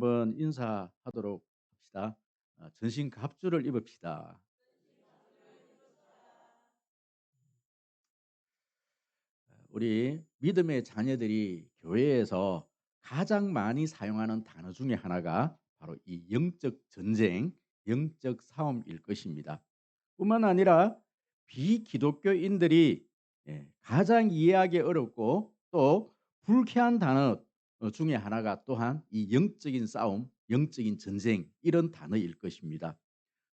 한번 인사하도록 합시다. 전신 갑주를 입읍시다. 우리 믿음의 자녀들이 교회에서 가장 많이 사용하는 단어 중에 하나가 바로 이 영적 전쟁, 영적 싸움일 것입니다. 뿐만 아니라 비기독교인들이 가장 이해하기 어렵고 또 불쾌한 단어 중에 하나가 또한 이 영적인 싸움, 영적인 전쟁 이런 단어일 것입니다.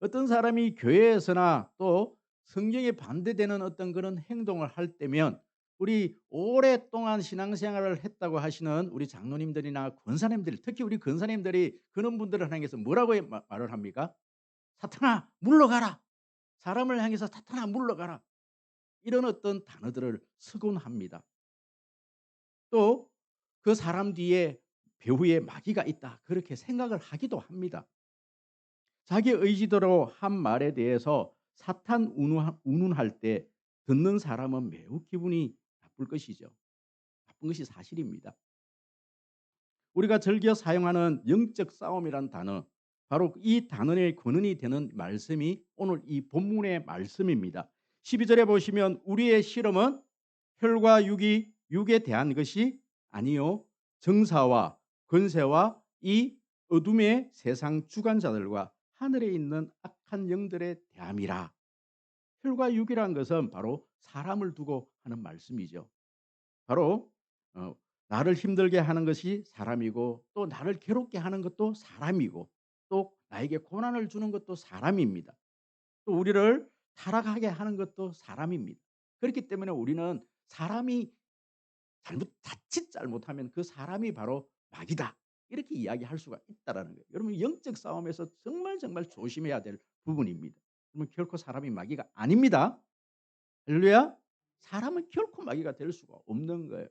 어떤 사람이 교회에서나 또 성경에 반대되는 어떤 그런 행동을 할 때면 우리 오랫동안 신앙생활을 했다고 하시는 우리 장로님들이나 권사님들, 특히 우리 권사님들이 그런 분들을 향해서 뭐라고 말을 합니까? 사탄아 물러가라. 사람을 향해서 사탄아 물러가라. 이런 어떤 단어들을 쓰곤 합니다. 또 그 사람 뒤에 배후에 마귀가 있다. 그렇게 생각을 하기도 합니다. 자기 의지대로 한 말에 대해서 사탄 운운할 때 듣는 사람은 매우 기분이 나쁠 것이죠. 나쁜 것이 사실입니다. 우리가 즐겨 사용하는 영적 싸움이란 단어, 바로 이 단어의 근원이 되는 말씀이 오늘 이 본문의 말씀입니다. 12절에 보시면 우리의 실험은 혈과 육이 육에 대한 것이 아니요 정사와 권세와 이 어둠의 세상 주관자들과 하늘에 있는 악한 영들에 대함이라. 혈과 육이란 것은 바로 사람을 두고 하는 말씀이죠. 바로 나를 힘들게 하는 것이 사람이고 또 나를 괴롭게 하는 것도 사람이고 또 나에게 고난을 주는 것도 사람입니다. 또 우리를 타락하게 하는 것도 사람입니다. 그렇기 때문에 우리는 사람이 자칫 잘못하면 그 사람이 바로 마귀다. 이렇게 이야기할 수가 있다라는 거예요. 여러분 영적 싸움에서 정말 조심해야 될 부분입니다. 그러면 결코 사람이 마귀가 아닙니다. 할렐루야. 사람은 결코 마귀가 될 수가 없는 거예요.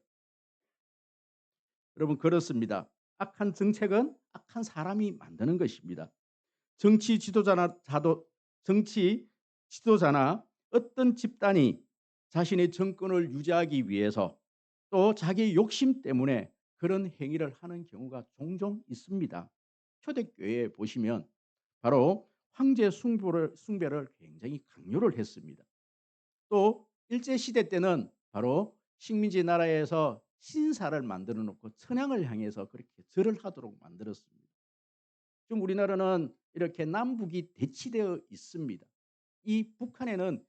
여러분 그렇습니다. 악한 정책은 악한 사람이 만드는 것입니다. 정치 지도자나 정치 지도자나 어떤 집단이 자신의 정권을 유지하기 위해서 또 자기 욕심 때문에 그런 행위를 하는 경우가 종종 있습니다. 초대교회에 보시면 바로 황제 숭배를 굉장히 강요를 했습니다. 또 일제시대 때는 바로 식민지 나라에서 신사를 만들어 놓고 천황을 향해서 그렇게 절을 하도록 만들었습니다. 지금 우리나라는 이렇게 남북이 대치되어 있습니다. 이 북한에는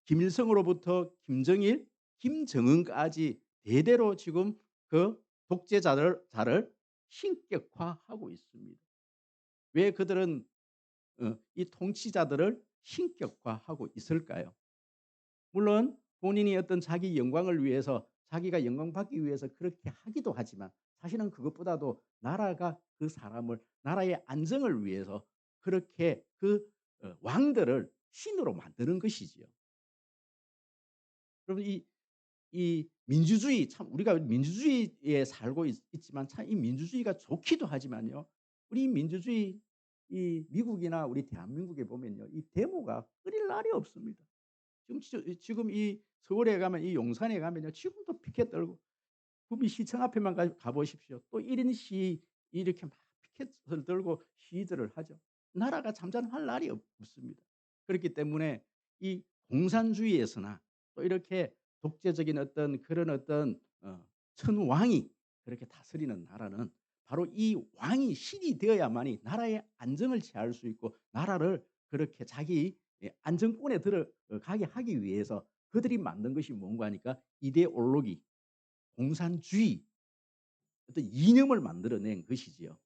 김일성으로부터 김정일, 김정은까지 대대로 지금 그 독재자를 신격화하고 있습니다. 왜 그들은 이 통치자들을 신격화하고 있을까요? 물론 본인이 어떤 자기 영광을 위해서 자기가 영광받기 위해서 그렇게 하기도 하지만 사실은 그것보다도 나라가 그 사람을 나라의 안정을 위해서 그렇게 그 왕들을 신으로 만드는 것이지요. 여러분 이 민주주의 참 우리가 민주주의에 살고 있지만 참 이 민주주의가 좋기도 하지만요. 우리 민주주의 이 미국이나 우리 대한민국에 보면요. 이 데모가 끊일 날이 없습니다. 지금 이 서울에 가면 이 용산에 가면요. 지금도 피켓 들고 구미시청 앞에만 가 보십시오. 또 1인 시위 이렇게 막 피켓을 들고 시위들을 하죠. 나라가 잠잠할 날이 없습니다. 그렇기 때문에 이 공산주의에서나 또 이렇게 독재적인 어떤 그런 어떤 천왕이 그렇게 다스리는 나라는 바로 이 왕이 신이 되어야만이 나라의 안정을 취할 수 있고 나라를 그렇게 자기 안정권에 들어가게 하기 위해서 그들이 만든 것이 뭔가 하니까 이데올로기, 공산주의 어떤 이념을 만들어낸 것이지요.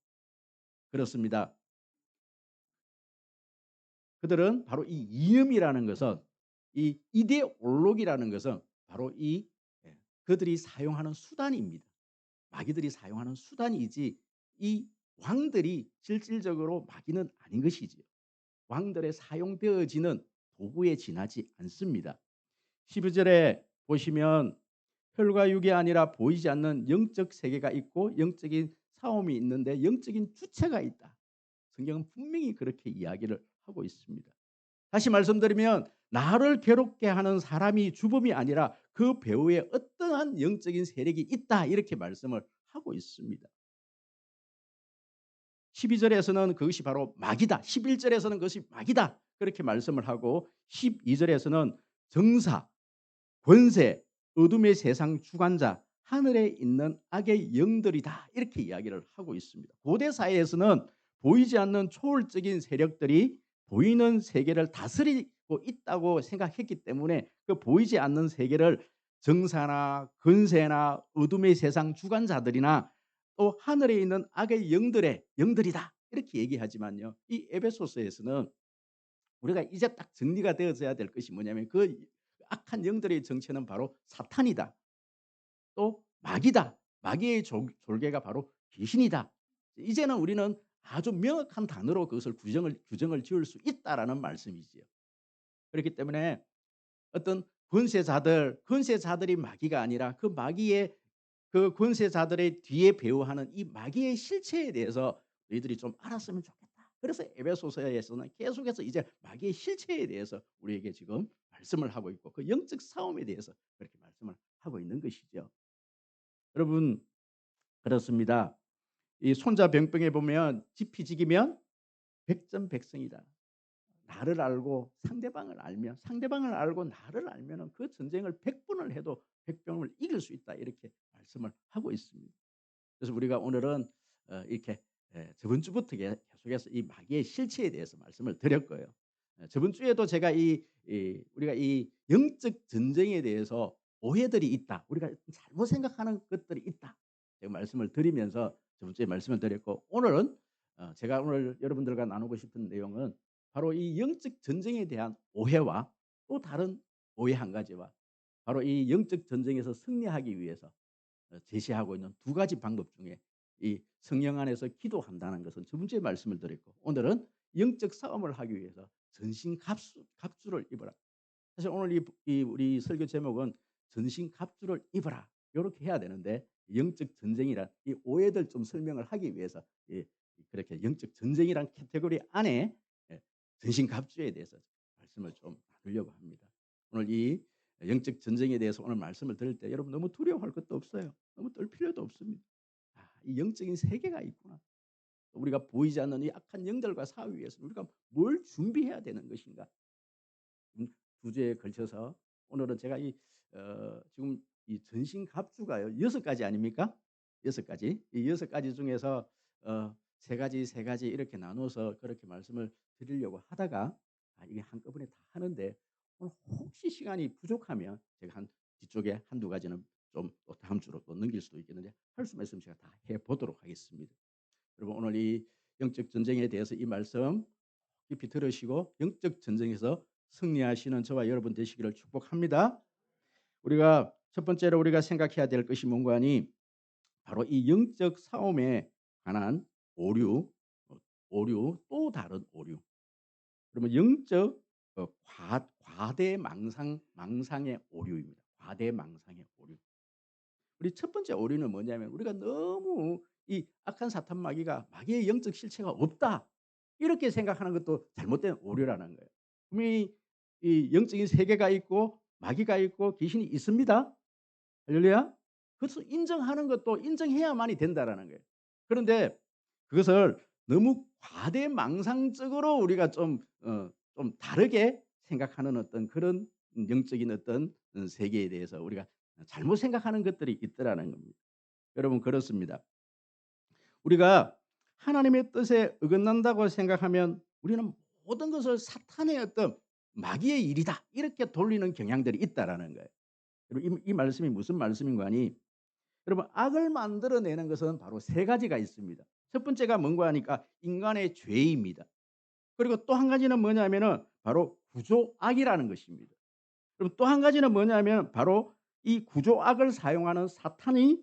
그렇습니다. 그들은 바로 이 이념이라는 것은 이 이데올로기라는 것은 바로 이 그들이 사용하는 수단입니다. 마귀들이 사용하는 수단이지 이 왕들이 실질적으로 마귀는 아닌 것이지요. 왕들의 사용되어지는 도구에 지나지 않습니다. 12절에 보시면 혈과 육이 아니라 보이지 않는 영적 세계가 있고 영적인 싸움이 있는데 영적인 주체가 있다. 성경은 분명히 그렇게 이야기를 하고 있습니다. 다시 말씀드리면 나를 괴롭게 하는 사람이 주범이 아니라 그 배후에 어떠한 영적인 세력이 있다 이렇게 말씀을 하고 있습니다. 12절에서는 그것이 바로 마귀다. 11절에서는 그것이 마귀다. 그렇게 말씀을 하고 12절에서는 정사, 권세, 어둠의 세상 주관자, 하늘에 있는 악의 영들이다. 이렇게 이야기를 하고 있습니다. 고대 사회에서는 보이지 않는 초월적인 세력들이 보이는 세계를 다스리고 있다고 생각했기 때문에 그 보이지 않는 세계를 정사나 권세나 어둠의 세상 주관자들이나 또 하늘에 있는 악의 영들이다. 이렇게 얘기하지만요. 이 에베소서에서는 우리가 이제 딱 정리가 되어져야 될 것이 뭐냐면 그 악한 영들의 정체는 바로 사탄이다. 또 마귀다. 마귀의 졸개가 바로 귀신이다. 이제는 우리는 아주 명확한 단어로 그것을 규정을 지을 수 있다라는 말씀이지요. 그렇기 때문에 어떤 권세자들이 마귀가 아니라 그 마귀의 그 권세자들의 뒤에 배후하는 이 마귀의 실체에 대해서 너희들이 좀 알았으면 좋겠다. 그래서 에베소서에서는 계속해서 이제 마귀의 실체에 대해서 우리에게 지금 말씀을 하고 있고 그 영적 싸움에 대해서 그렇게 말씀을 하고 있는 것이죠. 여러분 그렇습니다. 이 손자병병에 보면 지피지기면 백전백승이다. 나를 알고 상대방을 알면 상대방을 알고 나를 알면은 그 전쟁을 100번을 해도 100병을 이길 수 있다. 이렇게 말씀을 하고 있습니다. 그래서 우리가 오늘은 이렇게 저번 주부터 계속해서 이 마귀의 실체에 대해서 말씀을 드렸고요. 저번 주에도 제가 우리가 이 영적 전쟁에 대해서 오해들이 있다. 우리가 잘못 생각하는 것들이 있다. 제가 말씀을 드리면서 저번 주에 말씀을 드렸고 오늘은 제가 오늘 여러분들과 나누고 싶은 내용은 바로 이 영적 전쟁에 대한 오해와 또 다른 오해 한 가지와 바로 이 영적 전쟁에서 승리하기 위해서 제시하고 있는 두 가지 방법 중에 이 성령 안에서 기도한다는 것은 저번 주에 말씀을 드렸고 오늘은 영적 싸움을 하기 위해서 전신 갑주를 입어라. 사실 오늘 우리 설교 제목은 전신 갑주를 입어라. 이렇게 해야 되는데 영적 전쟁이란 이 오해들 좀 설명을 하기 위해서 그렇게 영적 전쟁이란 카테고리 안에 전신 갑주에 대해서 말씀을 좀 나누려고 합니다. 오늘 이 영적 전쟁에 대해서 오늘 말씀을 드릴 때 여러분 너무 두려워할 것도 없어요. 너무 떨 필요도 없습니다. 이 영적인 세계가 있구나. 우리가 보이지 않는 이 악한 영들과 싸우기 위해서 우리가 뭘 준비해야 되는 것인가? 두 주에 걸쳐서 오늘은 제가 지금 이 전신 갑주가요 6가지 아닙니까? 6가지. 이 6가지 중에서 세 가지 이렇게 나눠서 그렇게 말씀을 드리려고 하다가 이게 한꺼번에 다 하는데 오늘 혹시 시간이 부족하면 제가 뒤쪽에 한두 가지는 좀 또 다음 주로 또 넘길 수도 있겠는데 할 수만 있으면 제가 다 해보도록 하겠습니다. 여러분 오늘 이 영적 전쟁에 대해서 이 말씀 깊이 들으시고 영적 전쟁에서 승리하시는 저와 여러분 되시기를 축복합니다. 우리가 첫 번째로 우리가 생각해야 될 것이 뭔가 하니 바로 이 영적 싸움에 관한 오류, 또 다른 오류. 그러면 영적 과대망상의 오류입니다. 과대망상의 오류. 우리 첫 번째 오류는 뭐냐면 우리가 너무 이 악한 사탄 마귀의 영적 실체가 없다. 이렇게 생각하는 것도 잘못된 오류라는 거예요. 분명히 이 영적인 세계가 있고 마귀가 있고 귀신이 있습니다. 할렐루야. 그것을 인정하는 것도 인정해야만이 된다라는 거예요. 그런데 그것을 너무 과대망상적으로 우리가 좀 다르게 생각하는 어떤 그런 영적인 어떤 세계에 대해서 우리가 잘못 생각하는 것들이 있더라는 겁니다. 여러분 그렇습니다. 우리가 하나님의 뜻에 어긋난다고 생각하면 우리는 모든 것을 사탄의 어떤 마귀의 일이다 이렇게 돌리는 경향들이 있다라는 거예요. 여러분 이 말씀이 무슨 말씀인가 하니 여러분 악을 만들어내는 것은 바로 세 가지가 있습니다. 첫 번째가 뭔가 하니까 인간의 죄입니다. 그리고 또 한 가지는 뭐냐면은 바로 구조악이라는 것입니다. 그럼 또 한 가지는 뭐냐면 바로 이 구조악을 사용하는 사탄이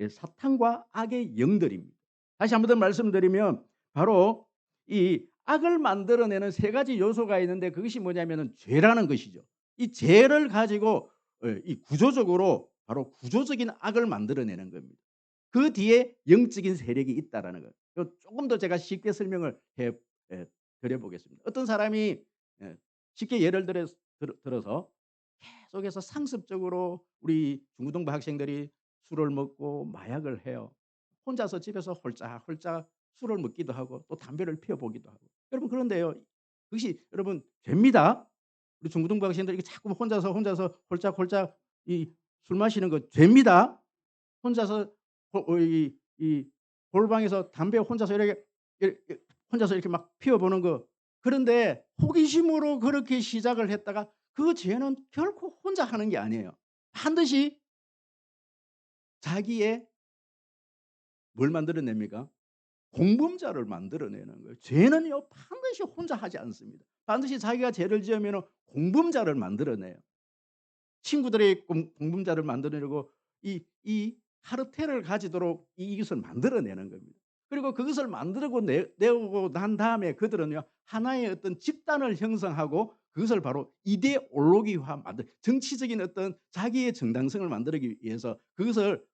사탄과 악의 영들입니다. 다시 한 번 더 말씀드리면 바로 이 악을 만들어내는 세 가지 요소가 있는데 그것이 뭐냐면은 죄라는 것이죠. 이 죄를 가지고 이 구조적으로 바로 구조적인 악을 만들어내는 겁니다. 그 뒤에 영적인 세력이 있다라는 거예요. 조금 더 제가 쉽게 설명을 드려보겠습니다. 어떤 사람이 쉽게 예를 들어서 계속해서 상습적으로 우리 중고등부 학생들이 술을 먹고 마약을 해요. 혼자서 집에서 홀짝홀짝 술을 먹기도 하고 또 담배를 피워 보기도 하고. 여러분 그런데요. 그것이 여러분 죄입니다. 우리 중고등부 학생들 이렇게 자꾸 혼자서 홀짝홀짝 이 술 마시는 거 죄입니다. 혼자서 이 골방에서 담배 혼자서 혼자서 이렇게 막 피워 보는 거. 그런데 호기심으로 그렇게 시작을 했다가 그 죄는 결코 혼자 하는 게 아니에요. 반드시 자기의 뭘 만들어냅니까? 공범자를 만들어내는 거예요. 죄는요 반드시 혼자 하지 않습니다. 반드시 자기가 죄를 지으면 공범자를 만들어내요. 친구들의 공범자를 만들어내고 이 카르텔을 가지도록 이것을 만들어내는 겁니다. 그리고 그것을 만들고 내오고 난 다음에 그들은요 하나의 어떤 집단을 형성하고 그것을 바로 이데올로기화 정치적인 어떤 자기의 정당성을 만들기 위해서 그것을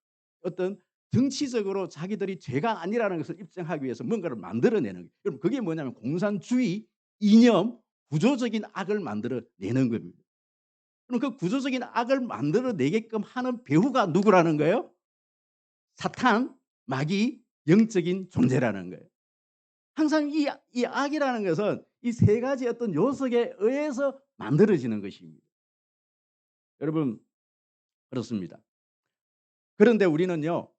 어떤 정치적으로 자기들이 죄가 아니라는 것을 입증하기 위해서 뭔가를 만들어내는 거예요. 여러분 그게 뭐냐면 공산주의 이념 구조적인 악을 만들어내는 겁니다. 그럼 그 구조적인 악을 만들어내게끔 하는 배후가 누구라는 거예요? 사탄, 마귀, 영적인 존재라는 거예요. 항상 이 악이라는 것은 이 세 가지 어떤 요소에 의해서 만들어지는 것입니다. 여러분 그렇습니다. 그런데 우리는요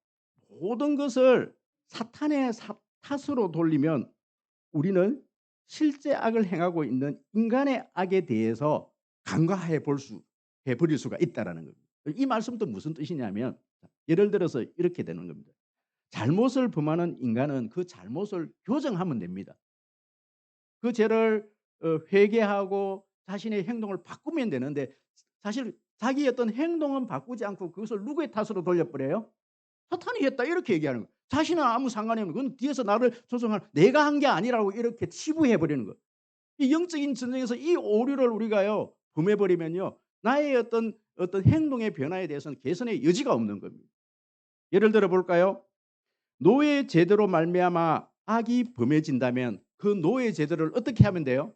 모든 것을 사탄의 탓으로 돌리면 우리는 실제 악을 행하고 있는 인간의 악에 대해서 간과해 버릴 수가 있다는 겁니다. 이 말씀도 무슨 뜻이냐면 예를 들어서 이렇게 되는 겁니다. 잘못을 범하는 인간은 그 잘못을 교정하면 됩니다. 그 죄를 회개하고 자신의 행동을 바꾸면 되는데 사실 자기 어떤 행동은 바꾸지 않고 그것을 누구의 탓으로 돌려버려요? 사탄이 했다 이렇게 얘기하는 거예요. 자신은 아무 상관이 없는 그건 뒤에서 나를 조종하는 내가 한 게 아니라고 이렇게 치부해 버리는 거예요. 이 영적인 전쟁에서 이 오류를 우리가요 범해 버리면요 나의 어떤 행동의 변화에 대해서는 개선의 여지가 없는 겁니다. 예를 들어 볼까요? 노예 제도로 말미암아 악이 범해진다면 그 노예 제도를 어떻게 하면 돼요?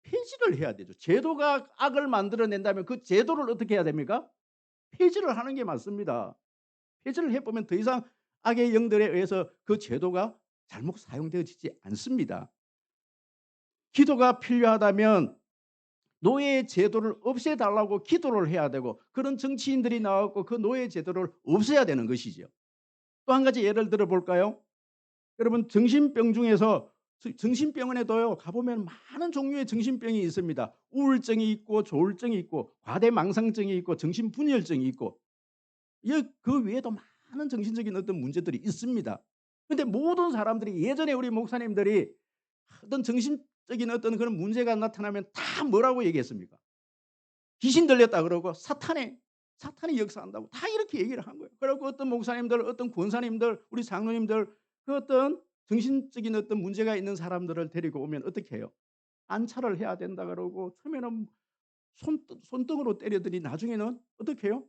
폐지를 해야 되죠. 제도가 악을 만들어낸다면 그 제도를 어떻게 해야 됩니까? 폐지를 하는 게 맞습니다. 폐지를 해보면 더 이상 악의 영들에 의해서 그 제도가 잘못 사용되어지지 않습니다. 기도가 필요하다면 노예 제도를 없애달라고 기도를 해야 되고 그런 정치인들이 나왔고 그 노예 제도를 없애야 되는 것이죠. 또 한 가지 예를 들어 볼까요? 여러분 정신병 중에서 정신병원에도요 가보면 많은 종류의 정신병이 있습니다. 우울증이 있고 조울증이 있고 과대망상증이 있고 정신분열증이 있고 그 외에도 많은 정신적인 어떤 문제들이 있습니다. 그런데 모든 사람들이 예전에 우리 목사님들이 어떤 정신적인 어떤 그런 문제가 나타나면 다 뭐라고 얘기했습니까? 귀신 들렸다 그러고 사탄이 역사한다고 다 이렇게 얘기를 한 거예요. 그리고 어떤 목사님들, 어떤 권사님들, 우리 장로님들 그 어떤 정신적인 어떤 문제가 있는 사람들을 데리고 오면 어떻게 해요? 안차를 해야 된다 그러고 처음에는 손등으로 때려더니 나중에는 어떻게 해요?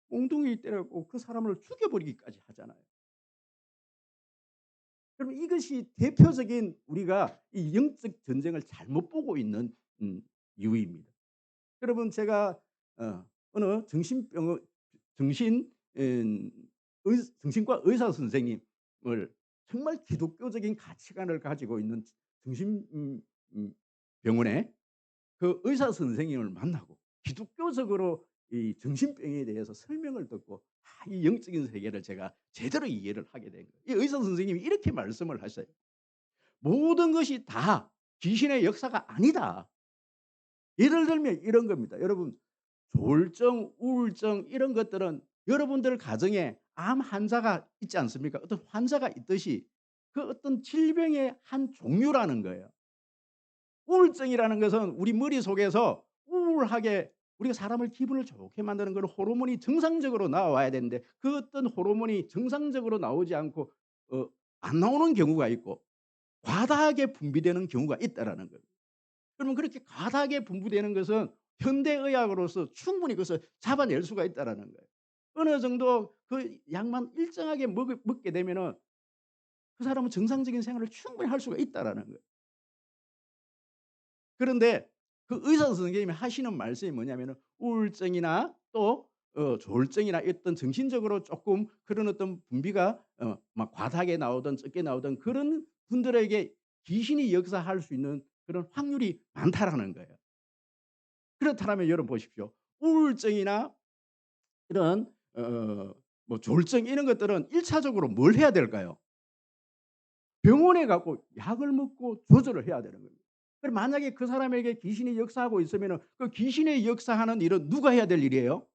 몽둥이 때려고 그 사람을 죽여버리기까지 하잖아요. 그럼 이것이 대표적인 우리가 이 영적 전쟁을 잘못 보고 있는 이유입니다. 여러분 제가 어느 정신과 의사 선생님을 정말 기독교적인 가치관을 가지고 있는 정신병원에 그 의사 선생님을 만나고 기독교적으로 이 정신병에 대해서 설명을 듣고 이 영적인 세계를 제가 제대로 이해를 하게 된 거예요. 이 의사 선생님이 이렇게 말씀을 하셔요. 모든 것이 다 귀신의 역사가 아니다. 예를 들면 이런 겁니다. 여러분 조울증, 우울증 이런 것들은 여러분들 가정에 암 환자가 있지 않습니까? 어떤 환자가 있듯이 그 어떤 질병의 한 종류라는 거예요. 우울증이라는 것은 우리 머릿속에서 우울하게 우리가 사람을 기분을 좋게 만드는 그런 호르몬이 정상적으로 나와야 되는데 그 어떤 호르몬이 정상적으로 나오지 않고 안 나오는 경우가 있고 과다하게 분비되는 경우가 있다라는 거예요. 그러면 그렇게 과다하게 분비되는 것은 현대의학으로서 충분히 그것을 잡아낼 수가 있다라는 거예요. 어느 정도 그 약만 일정하게 먹게 되면은 그 사람은 정상적인 생활을 충분히 할 수가 있다라는 거예요. 그런데 그 의사 선생님이 하시는 말씀이 뭐냐면은 우울증이나 또 조울증이나 어떤 정신적으로 조금 그런 어떤 분비가 막 과다하게 나오든 적게 나오든 그런 분들에게 귀신이 역사할 수 있는 그런 확률이 많다라는 거예요. 그렇다면 여러분 보십시오. 우울증이나 이런 뭐 조울증 이런 것들은 1 차적으로 뭘 해야 될까요? 병원에 가고 약을 먹고 조절을 해야 되는 겁니다. 그럼 만약에 그 사람에게 귀신이 역사하고 있으면은 그 귀신의 역사하는 일은 누가 해야 될 일이에요?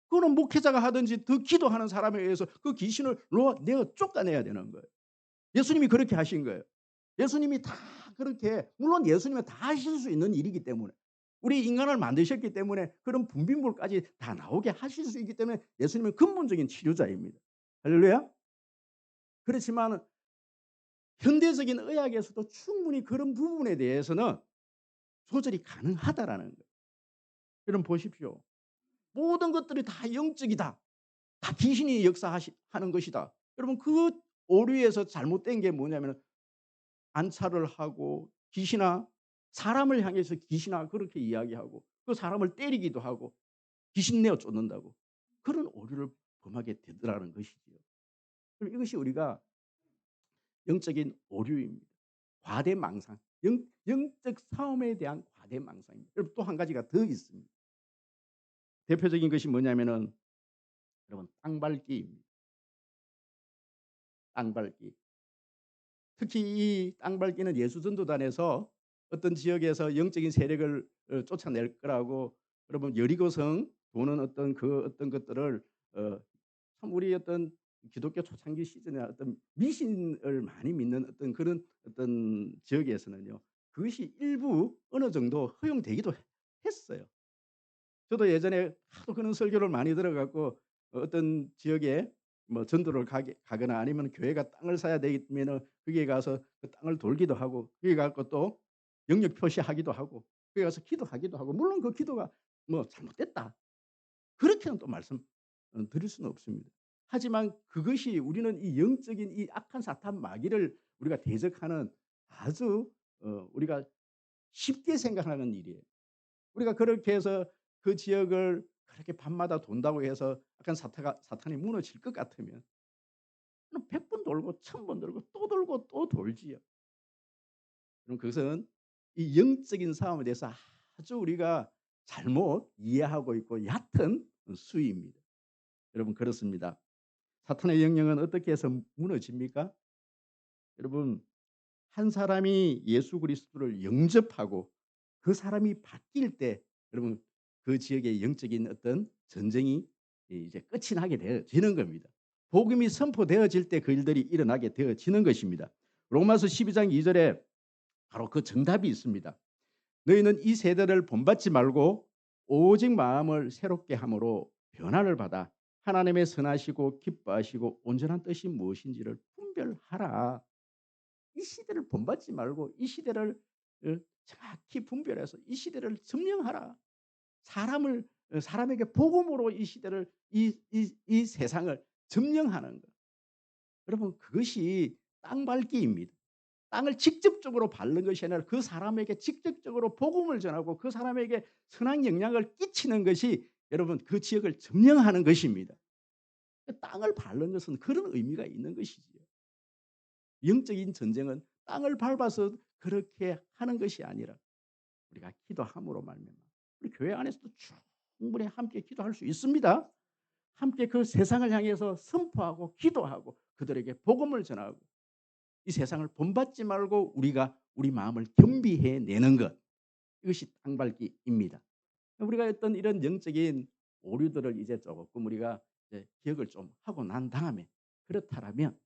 그거는 목회자가 하든지 더 기도하는 사람에 의해서 그 귀신을 내어 쫓아내야 되는 거예요. 예수님이 그렇게 하신 거예요. 예수님이 다 그렇게 물론 예수님은 다 하실 수 있는 일이기 때문에 우리 인간을 만드셨기 때문에 그런 분비물까지 다 나오게 하실 수 있기 때문에 예수님은 근본적인 치료자입니다. 할렐루야. 그렇지만 현대적인 의학에서도 충분히 그런 부분에 대해서는 조절이 가능하다라는 거예요. 여러분 보십시오. 모든 것들이 다 영적이다. 다 귀신이 하는 것이다. 여러분 그 오류에서 잘못된 게 뭐냐면 안차를 하고 귀신아 사람을 향해서 귀신아 그렇게 이야기하고 그 사람을 때리기도 하고 귀신 내어 쫓는다고 그런 오류를 범하게 되더라는 것이지요. 그럼 이것이 우리가 영적인 오류입니다. 과대망상, 영적 싸움에 대한 과대망상입니다. 여러분 또 한 가지가 더 있습니다. 대표적인 것이 뭐냐면은 여러분 땅밟기입니다. 땅밟기. 특히 이 땅밟기는 예수전도단에서 어떤 지역에서 영적인 세력을 쫓아낼 거라고 여러분 여리고성 도는 어떤 것들을 참 우리 어떤 기독교 초창기 시즌에 어떤 미신을 많이 믿는 어떤 그런 어떤 지역에서는요. 그것이 일부 어느 정도 허용되기도 했어요. 저도 예전에 하도 그런 설교를 많이 들어 갖고 어떤 지역에 뭐 전도를 가거나 아니면 교회가 땅을 사야 되면은 거기에 가서 그 땅을 돌기도 하고 거기 가서 또 영역 표시하기도 하고 거기 가서 기도하기도 하고 물론 그 기도가 뭐 잘못됐다. 그렇게는 또 말씀 드릴 수는 없습니다. 하지만 그것이 우리는 이 영적인 이 악한 사탄 마귀를 우리가 대적하는 아주 우리가 쉽게 생각하는 일이에요. 우리가 그렇게 해서 그 지역을 그렇게 밤마다 돈다고 해서 약간 사탄이 무너질 것 같으면 100번 돌고 1000번 돌고 또 돌고 또 돌지요. 그럼 그것은 이 영적인 싸움에 대해서 아주 우리가 잘못 이해하고 있고 얕은 수위입니다. 여러분 그렇습니다. 사탄의 영역은 어떻게 해서 무너집니까? 여러분 한 사람이 예수 그리스도를 영접하고 그 사람이 바뀔 때 여러분 그 지역의 영적인 어떤 전쟁이 이제 끝이 나게 되어지는 겁니다. 복음이 선포되어질 때 그 일들이 일어나게 되어지는 것입니다. 로마서 12장 2절에 바로 그 정답이 있습니다. 너희는 이 세대를 본받지 말고 오직 마음을 새롭게 함으로 변화를 받아 하나님의 선하시고 기뻐하시고 온전한 뜻이 무엇인지를 분별하라. 이 시대를 본받지 말고 이 시대를 정확히 분별해서 이 시대를 점령하라. 사람에게 복음으로 이 시대를 이 세상을 점령하는 것. 여러분 그것이 땅밟기입니다. 땅을 직접적으로 밟는 것이 아니라 그 사람에게 직접적으로 복음을 전하고 그 사람에게 선한 영향을 끼치는 것이 여러분 그 지역을 점령하는 것입니다. 땅을 밟는 것은 그런 의미가 있는 것이지요. 영적인 전쟁은 땅을 밟아서 그렇게 하는 것이 아니라 우리가 기도함으로 말미암아 우리 교회 안에서도 충분히 함께 기도할 수 있습니다. 함께 그 세상을 향해서 선포하고 기도하고 그들에게 복음을 전하고 이 세상을 본받지 말고 우리가 우리 마음을 겸비해 내는 것 이것이 땅밟기입니다. 우리가 어떤 이런 영적인 오류들을 이제 조금 우리가 이제 기억을 좀 하고 난 다음에 그렇다면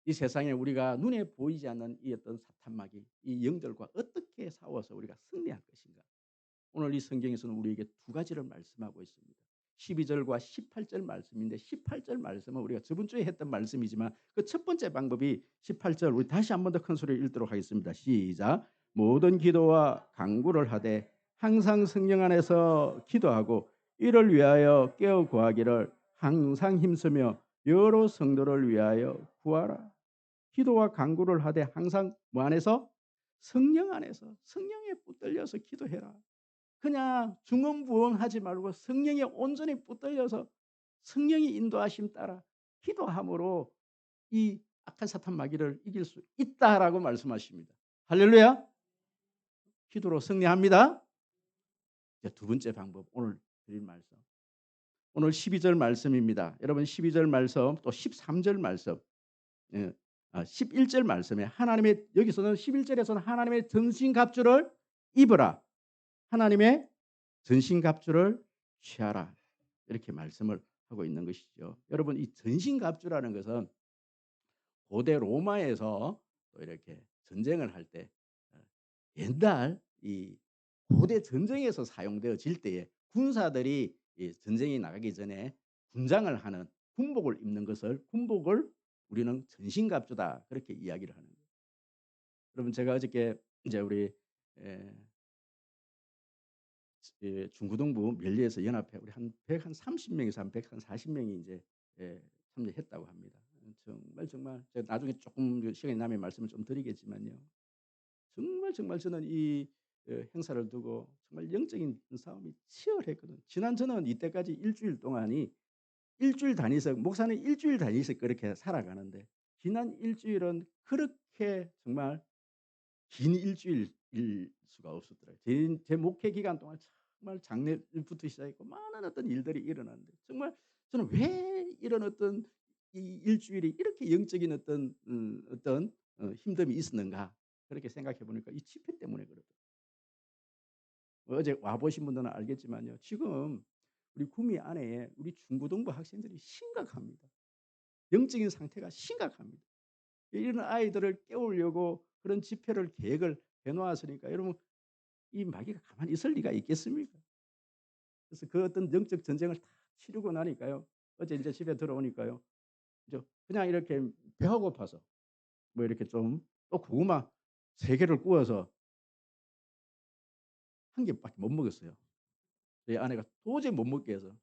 이 세상에 우리가 눈에 보이지 않는 이 어떤 사탄마귀 이 영들과 어떻게 싸워서 우리가 승리할 것인가. 오늘 이 성경에서는 우리에게 두 가지를 말씀하고 있습니다. 12절과 18절 말씀인데 18절 말씀은 우리가 저번 주에 했던 말씀이지만 그 첫 번째 방법이 18절 우리 다시 한 번 더 큰 소리로 읽도록 하겠습니다. 시작. 모든 기도와 간구를 하되 항상 성령 안에서 기도하고 이를 위하여 깨어 구하기를 항상 힘쓰며 여러 성도를 위하여 구하라. 기도와 간구를 하되 항상 뭐 안에서? 성령 안에서 성령에 붙들려서 기도해라. 그냥 중언부언하지 말고 성령에 온전히 붙들려서 성령의 인도하심 따라 기도함으로 이 악한 사탄 마귀를 이길 수 있다라고 말씀하십니다. 할렐루야. 기도로 승리합니다. 이제 두 번째 방법 오늘 드린 말씀. 오늘 12절 말씀입니다. 여러분 12절 말씀 또 13절 말씀 11절 말씀에 하나님의 여기서는 11절에서는 하나님의 전신갑주를 입으라. 하나님의 전신갑주를 취하라. 이렇게 말씀을 하고 있는 것이죠. 여러분 이 전신갑주라는 것은 고대 로마에서 또 이렇게 전쟁을 할 때 옛날 이 고대 전쟁에서 사용되어질 때에 군사들이 이 전쟁에 나가기 전에 군장을 하는 군복을 입는 것을 군복을 우리는 전신갑주다 그렇게 이야기를 하는 거예요. 여러분 제가 어저께 이제 우리 중고등부 멸리에서 연합회 우리 한 130명에서 한 140명이 이제 참여했다고 합니다. 정말 제가 나중에 조금 시간이 나면 말씀을 좀 드리겠지만요. 정말 저는 이 행사를 두고 정말 영적인 싸움이 치열했거든요. 저는 이때까지 일주일 동안이 일주일 단위서 목사는 일주일 단위서 그렇게 살아가는데 지난 일주일은 그렇게 정말 긴 일주일일 수가 없었더라고요. 제 목회 기간 동안 정말 장례부터 시작했고 많은 어떤 일들이 일어났는데 정말 저는 왜 이런 어떤 이 일주일이 이렇게 영적인 어떤 힘듦이 있었는가 그렇게 생각해 보니까 이 집회 때문에 그렇더라고요. 어제 와 보신 분들은 알겠지만요. 지금 우리 구미 안에 우리 중고등부 학생들이 심각합니다. 영적인 상태가 심각합니다. 이런 아이들을 깨우려고 그런 집회를 계획을 해 놓았으니까 여러분 이 마귀가 가만히 있을 리가 있겠습니까? 그래서 그 어떤 영적 전쟁을 다 치르고 나니까요. 어제 이제 집에 들어오니까요. 이제 그냥 이렇게 배가 고파서 뭐 이렇게 좀 또 고구마 3개를 구워서 한 개밖에 못 먹었어요. 제 아내가 도저히 못 먹게 해서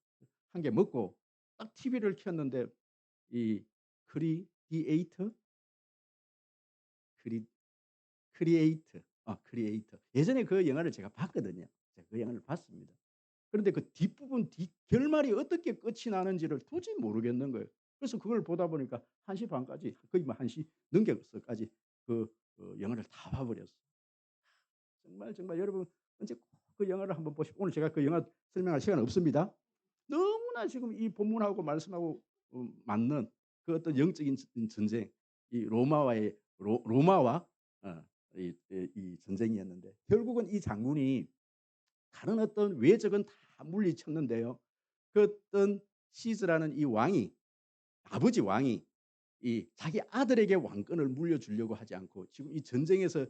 한 개 먹고 딱 TV를 켰는데 이 크리에이터 크리에이터 예전에 그 영화를 제가 봤거든요. 제가 그 영화를 봤습니다. 그런데 그 뒷부분 결말이 어떻게 끝이 나는지를 도저히 모르겠는 거예요. 그래서 그걸 보다 보니까 1시 반까지 거의 뭐 1시 넘겨서까지 그 영화를 다 봐버렸어요. 정말 여러분 언제 꼭 그 영화를 한번 보시고 오늘 제가 그 영화 설명할 시간은 없습니다. 너무나 지금 이 본문하고 말씀하고 맞는 그 어떤 영적인 전쟁 이 로마와의 로마와 이 전쟁이었는데 결국은 이 장군이 다른 어떤 외적은 다 물리쳤는데요. 그 어떤 시즈라는 이 왕이 아버지 왕이 이 자기 아들에게 왕권을 물려주려고 하지 않고 지금 이 전쟁에서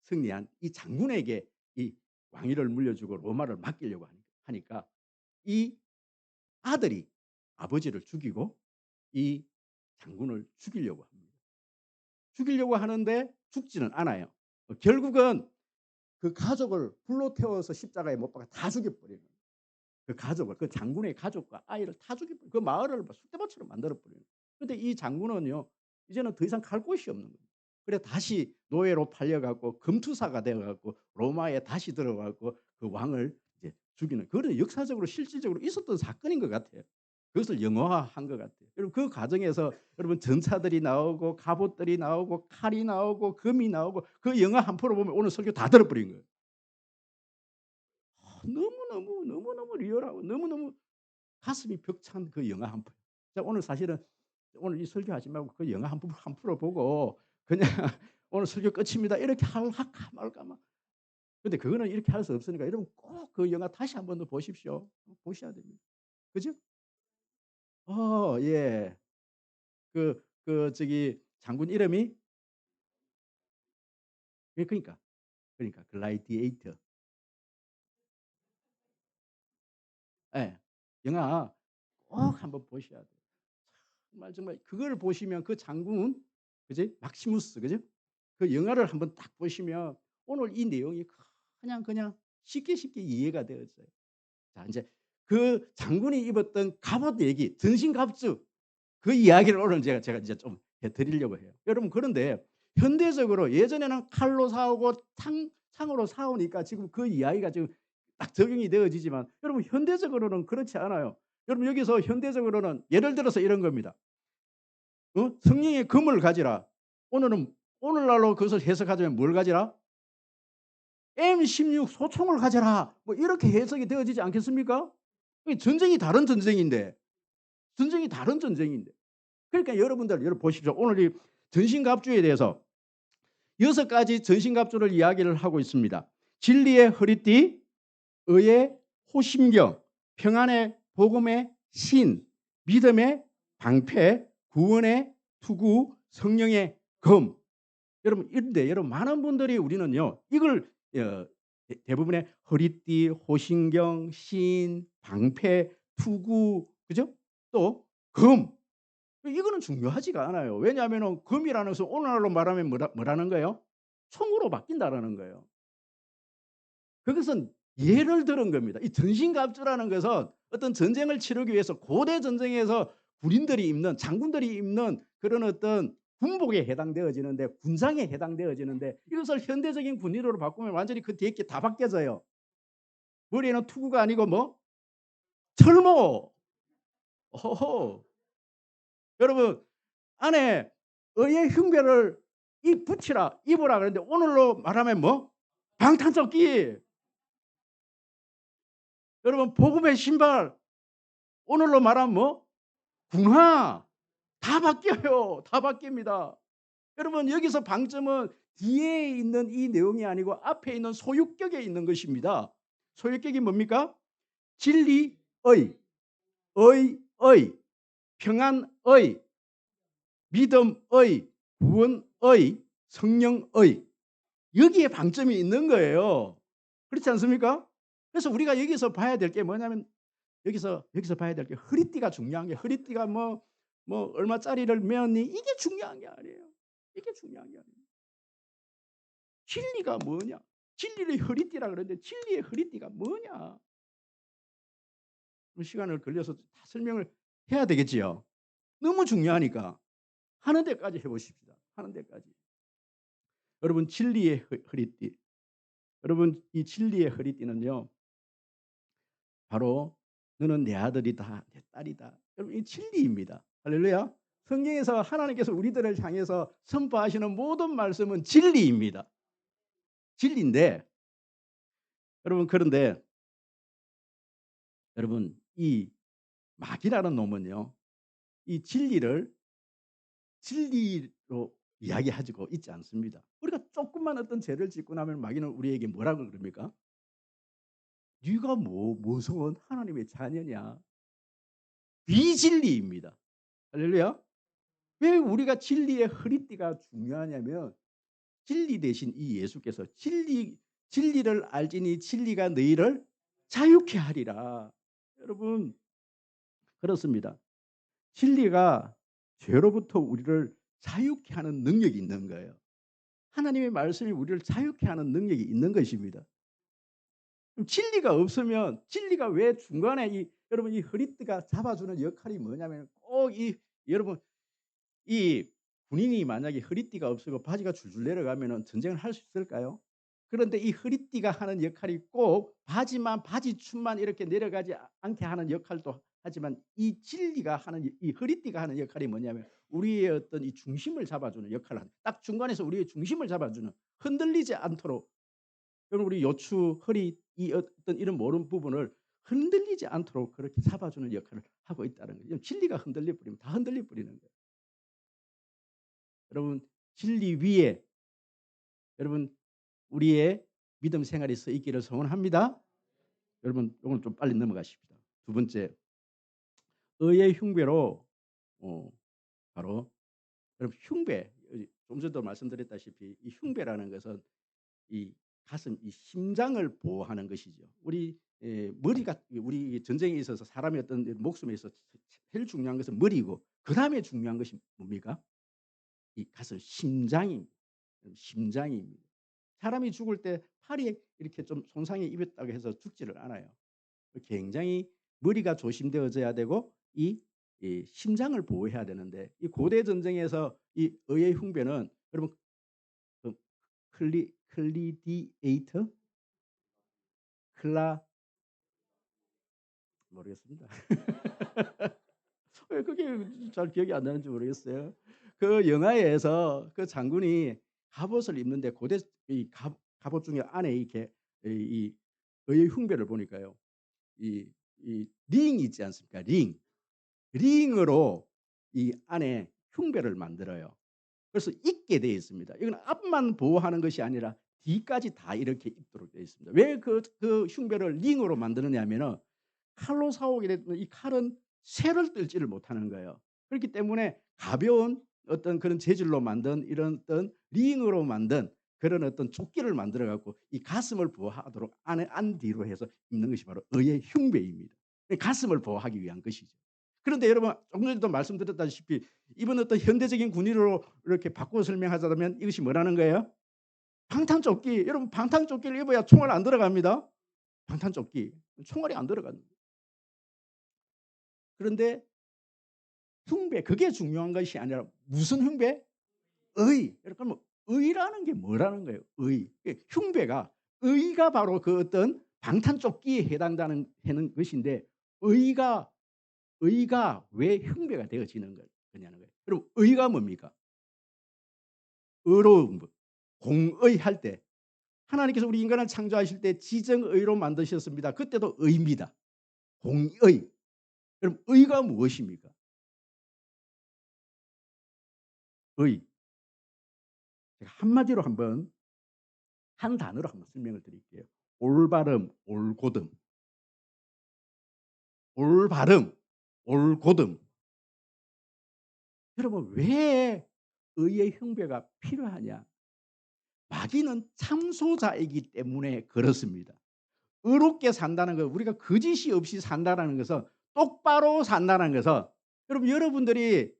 승리한 이 장군에게 이 왕위를 물려주고 로마를 맡기려고 하니까 이 아들이 아버지를 죽이고 이 장군을 죽이려고 합니다. 죽이려고 하는데 죽지는 않아요. 결국은 그 가족을 불로 태워서 십자가에 못 박아 다 죽여버리는 거예요. 그 가족을 그 장군의 가족과 아이를 다 죽여버리고 그 마을을 쑥대밭처럼 만들어버려요. 그런데 이 장군은요 이제는 더 이상 갈 곳이 없는 거예요. 그래 다시 노예로 팔려갖고 검투사가 되어갖고 로마에 다시 들어가고 그 왕을 이제 죽이는 그런 역사적으로 실질적으로 있었던 사건인 것 같아요. 그것을 영화화한 것 같아요. 여러분 그 과정에서 여러분 전차들이 나오고 갑옷들이 나오고 칼이 나오고 금이 나오고 그 영화 한 편을 보면 오늘 설교 다 들어버린 거예요. 너무너무 리얼하고 너무너무 가슴이 벅찬 그 영화 한 편. 자 오늘 사실은 오늘 이 설교하지 말고 그 영화 한 프로 보고 그냥 오늘 설교 끝입니다. 이렇게 할까 말까 막. 근데 그거는 이렇게 할 수 없으니까 여러분 꼭 그 영화 다시 한 번 더 보십시오. 보셔야 됩니다. 그죠? 예. 저기 장군 이름이 예 그러니까 글라디에이터. 예. 영화 꼭 한번 보셔야 돼요. 정말 그걸 보시면 그 장군 그지? 막시무스 그죠? 그 영화를 한번 딱 보시면 오늘 이 내용이 그냥 쉽게 이해가 되었어요. 자 인제 그 장군이 입었던 갑옷 얘기 전신갑주 그 이야기를 오늘 제가 이제 좀 해 드리려고 해요. 여러분 그런데 현대적으로 예전에는 칼로 싸우고 창으로 싸우니까 지금 그 이야기가 지금 딱 적용이 되어지지만 여러분 현대적으로는 그렇지 않아요. 여러분 여기서 현대적으로는 예를 들어서 이런 겁니다. 성령의 검을 가지라. 오늘은 오늘날로 그것을 해석하자면 뭘 가지라? M16 소총을 가져라. 뭐 이렇게 해석이 되어지지 않겠습니까? 전쟁이 다른 전쟁인데. 전쟁이 다른 전쟁인데. 그러니까 여러분 보십시오. 오늘 이 전신갑주에 대해서 6가지 전신갑주를 이야기를 하고 있습니다. 진리의 허리띠, 의의 호심경, 평안의 복음의 신, 믿음의 방패, 구원의 투구, 성령의 검. 여러분 이런데 여러분 많은 분들이 우리는요 이걸 대부분의 허리띠, 호신경, 신, 방패, 투구, 그죠? 또 검. 이거는 중요하지가 않아요. 왜냐하면 검이라는 것은 오늘날로 말하면 뭐라는 거예요? 총으로 바뀐다라는 거예요. 그것은 예를 들은 겁니다. 이 전신갑주라는 것은 어떤 전쟁을 치르기 위해서 고대 전쟁에서 군인들이 입는 장군들이 입는 그런 어떤 군복에 해당되어지는데 군상에 해당되어지는데 이것을 현대적인 군인으로 바꾸면 완전히 그 뒤에 게 다 바뀌어져요. 머리에는 투구가 아니고 뭐 철모. 허허. 여러분 안에 의의 흉배를 붙이라 입으라 그러는데 오늘로 말하면 뭐 방탄조끼. 여러분 복음의 신발 오늘로 말하면 뭐 군화. 다 바뀌어요. 다 바뀝니다. 여러분 여기서 방점은 뒤에 있는 이 내용이 아니고 앞에 있는 소유격에 있는 것입니다. 소유격이 뭡니까? 진리의, 의의, 평안의, 믿음의, 구원의, 성령의. 여기에 방점이 있는 거예요. 그렇지 않습니까? 그래서 우리가 여기서 봐야 될 게 뭐냐면 여기서 봐야 될 게 허리띠가 중요한 게 허리띠가 뭐 얼마짜리를 메었니? 이게 중요한 게 아니에요. 이게 중요한 게 아니에요. 진리가 뭐냐? 진리의 허리띠라 그러는데 진리의 허리띠가 뭐냐? 시간을 걸려서 다 설명을 해야 되겠지요. 너무 중요하니까 하는 데까지 해보십시다. 하는 데까지. 여러분 진리의 허리띠. 여러분 이 진리의 허리띠는요. 바로 너는 내 아들이다, 내 딸이다. 여러분 이 진리입니다. 할렐루야. 성경에서 하나님께서 우리들을 향해서 선포하시는 모든 말씀은 진리입니다. 진리인데 여러분 그런데 여러분 이 마귀라는 놈은요. 이 진리로 이야기하고 있지 않습니다. 우리가 조금만 어떤 죄를 짓고 나면 마귀는 우리에게 뭐라고 그럽니까? 네가 무슨 하나님의 자녀냐? 비진리입니다. 할렐루야. 왜 우리가 진리의 허리띠가 중요하냐면 진리 대신 이 예수께서 진리를 알지니 진리가 너희를 자유케 하리라. 여러분 그렇습니다. 진리가 죄로부터 우리를 자유케 하는 능력이 있는 거예요. 하나님의 말씀이 우리를 자유케 하는 능력이 있는 것입니다. 진리가 없으면 진리가 왜 중간에 여러분 이 허리띠가 잡아주는 역할이 뭐냐면 꼭 여러분 이 군인이 만약에 허리띠가 없고 바지가 줄줄 내려가면 전쟁을 할 수 있을까요? 그런데 이 허리띠가 하는 역할이 꼭 바지춤만 이렇게 내려가지 않게 하는 역할도 하지만 이 진리가 하는 이 허리띠가 하는 역할이 뭐냐면 우리의 어떤 이 중심을 잡아주는 역할을 하는 딱 중간에서 우리의 중심을 잡아주는 흔들리지 않도록 여러분 우리 요추 허리 이 어떤 이런 모든 부분을 흔들리지 않도록 그렇게 잡아주는 역할을 하고 있다는 거예요. 진리가 흔들려 버리면 다 흔들려 버리는 거예요. 여러분 진리 위에 여러분 우리의 믿음 생활이 서 있기를 소원합니다. 여러분 오늘 좀 빨리 넘어가십시다. 두 번째 의의 흉배로 바로 여러분 흉배 좀 전도 말씀드렸다시피 이 흉배라는 것은 이 가슴 이 심장을 보호하는 것이죠. 우리 머리가 우리 전쟁에 있어서 사람의 어떤 목숨에 있어서 제일 중요한 것은 머리고 그 다음에 중요한 것이 뭡니까? 이 가슴 심장입니다. 사람이 죽을 때 팔이 이렇게 좀 손상이 입었다고 해서 죽지를 않아요. 굉장히 머리가 조심되어져야 되고 이 심장을 보호해야 되는데 이 고대 전쟁에서 이 의의 흉배는 여러분 클리디에이터 모르겠습니다. 왜 그게 잘 기억이 안 나는지 모르겠어요. 그 영화에서 그 장군이 갑옷을 입는데 고대 이 갑옷 중에 안에 이렇게 이 의의 흉배를 보니까요. 이 링 있지 않습니까? 링. 링으로 이 안에 흉배를 만들어요. 그래서 입게 되어 있습니다. 이건 앞만 보호하는 것이 아니라 뒤까지 다 이렇게 입도록 되어 있습니다. 왜 그 흉배를 링으로 만드느냐 하면은 칼로 사오게 되면 이 칼은 쇠를 뜰지를 못하는 거예요. 그렇기 때문에 가벼운 어떤 그런 재질로 만든 이런 어떤 링으로 만든 그런 어떤 조끼를 만들어 갖고 이 가슴을 보호하도록 안에 안 뒤로 해서 입는 것이 바로 의의 흉배입니다. 가슴을 보호하기 위한 것이죠. 그런데 여러분 조금 전에도 말씀드렸다시피 이번 어떤 현대적인 군의로 이렇게 바꾸어 설명하자면 이것이 뭐라는 거예요? 방탄조끼. 여러분 방탄조끼를 입어야 총알 안 들어갑니다. 방탄조끼. 총알이 안 들어갑니다. 그런데 흉배 그게 중요한 것이 아니라 무슨 흉배? 의. 그러면 의라는 게 뭐라는 거예요? 의. 흉배가 의가 바로 그 어떤 방탄조끼에 해당되는 하는 것인데 의가 왜 흉배가 되어지는 거냐는 거예요. 그럼 의가 뭡니까? 의로운 것. 공의할 때 하나님께서 우리 인간을 창조하실 때 지정의로 만드셨습니다. 그때도 의입니다. 공의. 그럼 의가 무엇입니까? 의. 제가 한마디로 한 단어로 한번 설명을 드릴게요. 올바름, 올곧음. 올바름, 올곧음. 여러분 왜 의의 흉배가 필요하냐? 마귀는 참소자이기 때문에 그렇습니다. 의롭게 산다는 것, 우리가 거짓이 없이 산다는 것은 똑바로 산다는 것은 여러분들이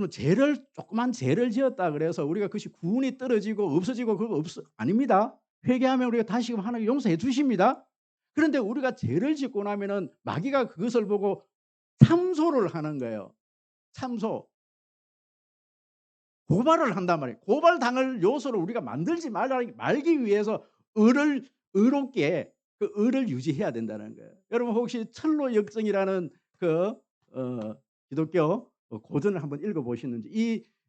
죄를 조그만 죄를 지었다 그래서 우리가 그것이 구원이 떨어지고 없어지고 그거 아닙니다. 회개하면 우리가 다시금 하나님 용서해 주십니다. 그런데 우리가 죄를 짓고 나면은 마귀가 그것을 보고 참소를 하는 거예요. 참소. 고발을 한단 말이에요. 고발당할 요소를 우리가 만들지 말기 위해서 의롭게 그 의를 유지해야 된다는 거예요. 여러분 혹시 철로 역정이라는 그 기독교 고전을 한번 읽어 보셨는지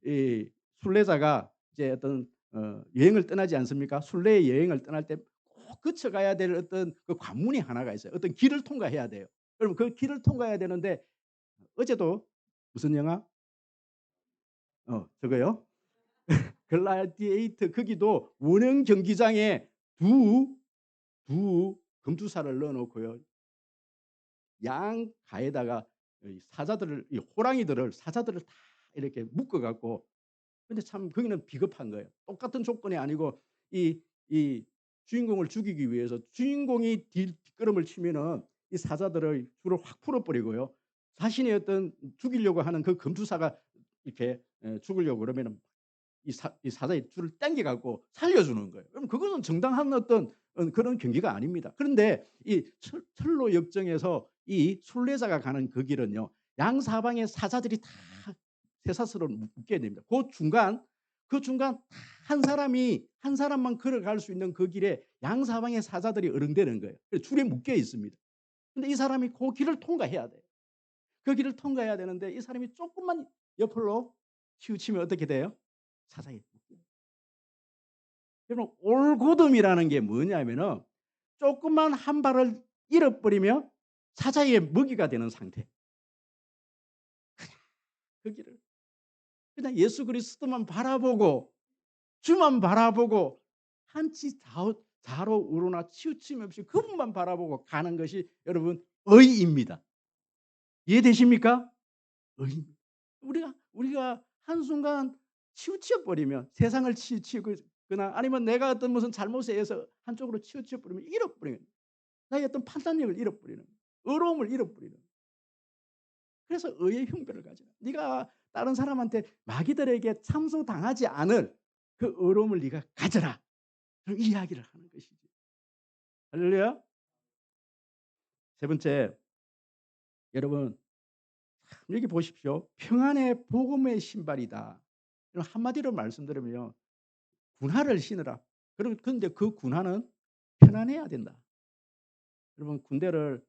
이 순례자가 이제 어떤 여행을 떠나지 않습니까? 순례의 여행을 떠날 때 꼭 거쳐가야 될 어떤 그 관문이 하나가 있어요. 어떤 길을 통과해야 돼요. 그럼 그 길을 통과해야 되는데 어제도 무슨 영화? 저거요. 글라디에이터 거기도 원형 경기장에 두 금투사를 넣어 놓고요. 양가에다가 사자들을 호랑이들을 사자들을 다 이렇게 묶어 갖고 근데 참 거기는 비겁한 거예요. 똑같은 조건이 아니고 이 주인공을 죽이기 위해서 주인공이 뒷걸음을 치면은 이 사자들의 줄을 확 풀어 버리고요. 자신의 어떤 죽이려고 하는 그 금투사가 이렇게 죽으려고 그러면은 이 사자의 줄을 당겨 갖고 살려주는 거예요. 그럼 그것은 정당한 어떤 그런 경기가 아닙니다. 그런데 이 철로 역정에서 이 순례자가 가는 그 길은요. 양사방에 사자들이 다 쇠사슬로 묶여야 됩니다. 그 중간 한 사람만 걸어갈 수 있는 그 길에 양사방에 사자들이 어른대는 거예요. 줄에 묶여 있습니다. 근데 이 사람이 그 길을 통과해야 돼요. 그 길을 통과해야 되는데 이 사람이 조금만 옆으로 치우치면 어떻게 돼요? 사자에 묶여요. 여러분 올곧음이라는 게 뭐냐면은 조금만 한 발을 잃어버리면 사자의 먹이가 되는 상태. 그 길을 그냥 예수 그리스도만 바라보고 주만 바라보고 한치 좌로 우로나 치우침 없이 그분만 바라보고 가는 것이 여러분 의입니다. 이해되십니까? 의. 우리가 한순간 치우쳐 버리면 세상을 치우치거나 아니면 내가 어떤 무슨 잘못에 의해서 한쪽으로 치우쳐 버리면 잃어버리는 나의 어떤 판단력을 잃어버리는 의로움을 잃어버리는 그래서 의의 흉배를 가지라. 네가 다른 사람한테 마귀들에게 참소당하지 않을 그 의로움을 네가 가져라. 그런 이야기를 하는 것이지. 할렐루야. 세 번째 여러분 여기 보십시오. 평안의 복음의 신발이다. 한마디로 말씀드리면 군화를 신으라. 그런데 그 군화는 편안해야 된다. 여러분 군대를